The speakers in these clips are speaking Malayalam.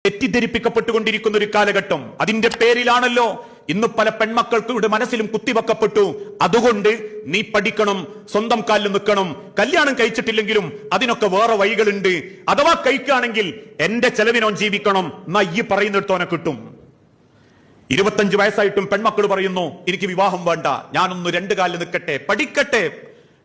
തെറ്റിദ്ധരിപ്പിക്കപ്പെട്ടുകൊണ്ടിരിക്കുന്ന ഒരു കാലഘട്ടം. അതിന്റെ പേരിലാണല്ലോ ഇന്ന് പല പെൺമക്കൾക്കുടെ മനസ്സിലും കുത്തിവെക്കപ്പെട്ടു. അതുകൊണ്ട് നീ പഠിക്കണം, സ്വന്തം കാലിൽ നിൽക്കണം, കല്യാണം കഴിച്ചിട്ടില്ലെങ്കിലും അതിനൊക്കെ വേറെ വഴികളുണ്ട്, അഥവാ കഴിക്കുകയാണെങ്കിൽ എന്റെ ചെലവിനോൻ ജീവിക്കണം, എന്നാ ഈ പറയുന്നിടത്തോനെ കിട്ടും. 25 വയസ്സായിട്ടും പെൺമക്കൾ പറയുന്നു എനിക്ക് വിവാഹം വേണ്ട, ഞാനൊന്ന് 2 കാലിൽ നിൽക്കട്ടെ, പഠിക്കട്ടെ,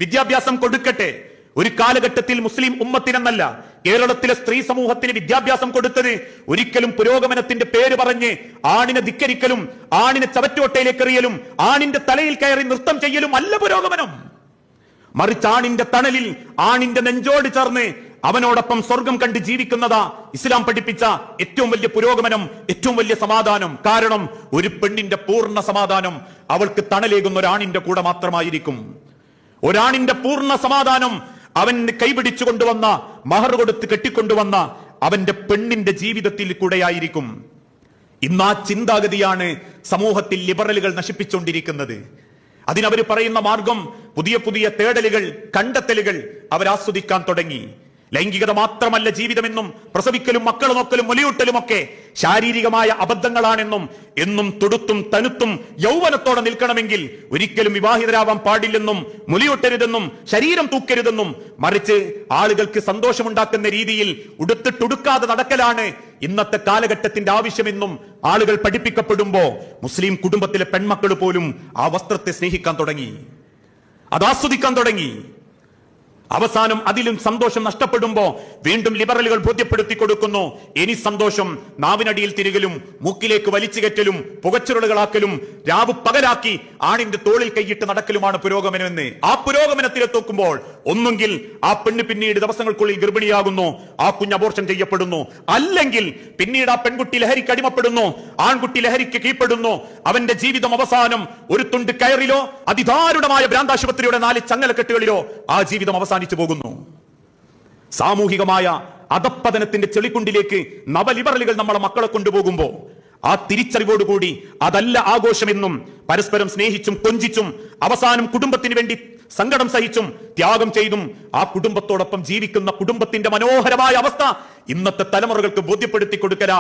വിദ്യാഭ്യാസം കൊടുക്കട്ടെ. ഒരു കാലഘട്ടത്തിൽ മുസ്ലിം ഉമ്മത്തിനെന്നല്ല കേരളത്തിലെ സ്ത്രീ സമൂഹത്തിന് വിദ്യാഭ്യാസം കൊടുത്തത് ഒരിക്കലും പുരോഗമനത്തിന്റെ പേര് പറഞ്ഞ് ആണിനെ ധിക്കരിക്കലും ആണിനെ ചവറ്റുകൊട്ടയിലേക്ക് എറിയലും ആണിന്റെ തലയിൽ കയറി നൃത്തം ചെയ്യലും അല്ല പുരോഗമനം. മറിച്ച് ആണിന്റെ തണലിൽ ആണിന്റെ നെഞ്ചോട് ചേർന്ന് അവനോടൊപ്പം സ്വർഗം കണ്ട് ജീവിക്കുന്നതാ ഇസ്ലാം പഠിപ്പിച്ച ഏറ്റവും വലിയ പുരോഗമനം, ഏറ്റവും വലിയ സമാധാനം. കാരണം ഒരു പെണ്ണിന്റെ പൂർണ്ണ സമാധാനം അവൾക്ക് തണലേകുന്ന ഒരാണിന്റെ കൂടെ മാത്രമായിരിക്കും. ഒരാണിന്റെ പൂർണ്ണ സമാധാനം അവൻ കൈപിടിച്ചു കൊണ്ടുവന്ന, മഹർ കൊടുത്ത് കെട്ടിക്കൊണ്ടുവന്ന അവന്റെ പെണ്ണിന്റെ ജീവിതത്തിൽ കൂടെയായിരിക്കും. ഇന്ന് ആ ചിന്താഗതിയാണ് സമൂഹത്തിൽ ലിബറലുകൾ നശിപ്പിച്ചുകൊണ്ടിരിക്കുന്നത്. അതിനവർ പറയുന്ന മാർഗം പുതിയ പുതിയ തേടലുകൾ, കണ്ടെത്തലുകൾ അവരാസ്വദിക്കാൻ തുടങ്ങി. ലൈംഗികത മാത്രമല്ല ജീവിതമെന്നും പ്രസവിക്കലും മക്കളെ നോക്കലും മുലയൂട്ടലും ഒക്കെ ശാരീരികമായ അബദ്ധങ്ങളാണെന്നും എന്നും തുടുത്തും തനുത്തും യൗവനത്തോടെ നിൽക്കണമെങ്കിൽ ഒരിക്കലും വിവാഹിതരാവാൻ പാടില്ലെന്നും മുലയൂട്ടരുതെന്നും ശരീരം തൂക്കരുതെന്നും മറിച്ച് ആളുകൾക്ക് സന്തോഷമുണ്ടാക്കുന്ന രീതിയിൽ ഉടുത്തിട്ടുടുക്കാതെ നടക്കലാണ് ഇന്നത്തെ കാലഘട്ടത്തിന്റെ ആവശ്യമെന്നും ആളുകൾ പഠിപ്പിക്കപ്പെടുമ്പോ മുസ്ലിം കുടുംബത്തിലെ പെൺമക്കൾ പോലും ആ വസ്ത്രത്തെ സ്നേഹിക്കാൻ തുടങ്ങി, അത് ആസ്വദിക്കാൻ തുടങ്ങി. അവസാനം അതിലും സന്തോഷം നഷ്ടപ്പെടുമ്പോ വീണ്ടും ലിബറലുകൾ ബോധ്യപ്പെടുത്തി കൊടുക്കുന്നു, ഇനി സന്തോഷം നാവിനടിയിൽ തിരികലും മൂക്കിലേക്ക് വലിച്ചു കയറ്റലും പുകച്ചുരുളുകളാക്കലും രാവ് പകലാക്കി ആണിന്റെ തോളിൽ കൈയിട്ട് നടക്കലുമാണ് പുരോഗമനമെന്ന്. ആ പുരോഗമനത്തിലെത്തുമ്പോൾ ഒന്നുകിൽ ആ പെണ്ണ് പിന്നീട് ദിവസങ്ങൾക്കുള്ളിൽ ഗർഭിണിയാകുന്നു, ആ കുഞ്ഞ് അബോർഷൻ ചെയ്യപ്പെടുന്നു, അല്ലെങ്കിൽ പിന്നീട് ആ പെൺകുട്ടി ലഹരിക്ക് അടിമപ്പെടുന്നു, ആൺകുട്ടി ലഹരിക്ക് കീഴ്പ്പെടുന്നു, അവന്റെ ജീവിതം അവസാനം ഒരു തുണ്ട് കയറിലോ അതിദാരുണമായ ഭ്രാന്താശുപത്രിയുടെ 4 ചങ്ങലക്കെട്ടുകളിലോ ആ ജീവിതം അവസാനിച്ചു പോകുന്നു. സാമൂഹികമായ അധപ്പതനത്തിന്റെ ചെളിക്കുണ്ടിലേക്ക് നവലിബറലുകൾ നമ്മളെ മക്കളെ കൊണ്ടുപോകുമ്പോ ആ തിരിച്ചറിവോടുകൂടി അതല്ല ആഘോഷമെന്നും പരസ്പരം സ്നേഹിച്ചും കൊഞ്ചിച്ചും അവസാനം കുടുംബത്തിന് വേണ്ടി സങ്കടം സഹിച്ചും ത്യാഗം ചെയ്തും ആ കുടുംബത്തോടൊപ്പം ജീവിക്കുന്ന കുടുംബത്തിന്റെ മനോഹരമായ അവസ്ഥ ഇന്നത്തെ തലമുറകൾക്ക് ബോധ്യപ്പെടുത്തി കൊടുക്കല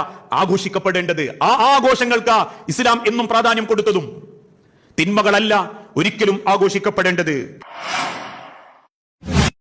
ആഘോഷിക്കപ്പെടേണ്ടത്. ആ ആഘോഷങ്ങൾക്ക് ഇസ്ലാം എന്നും പ്രാധാന്യം കൊടുത്തതും തിന്മകളല്ല ഒരിക്കലും ആഘോഷിക്കപ്പെടേണ്ടത്.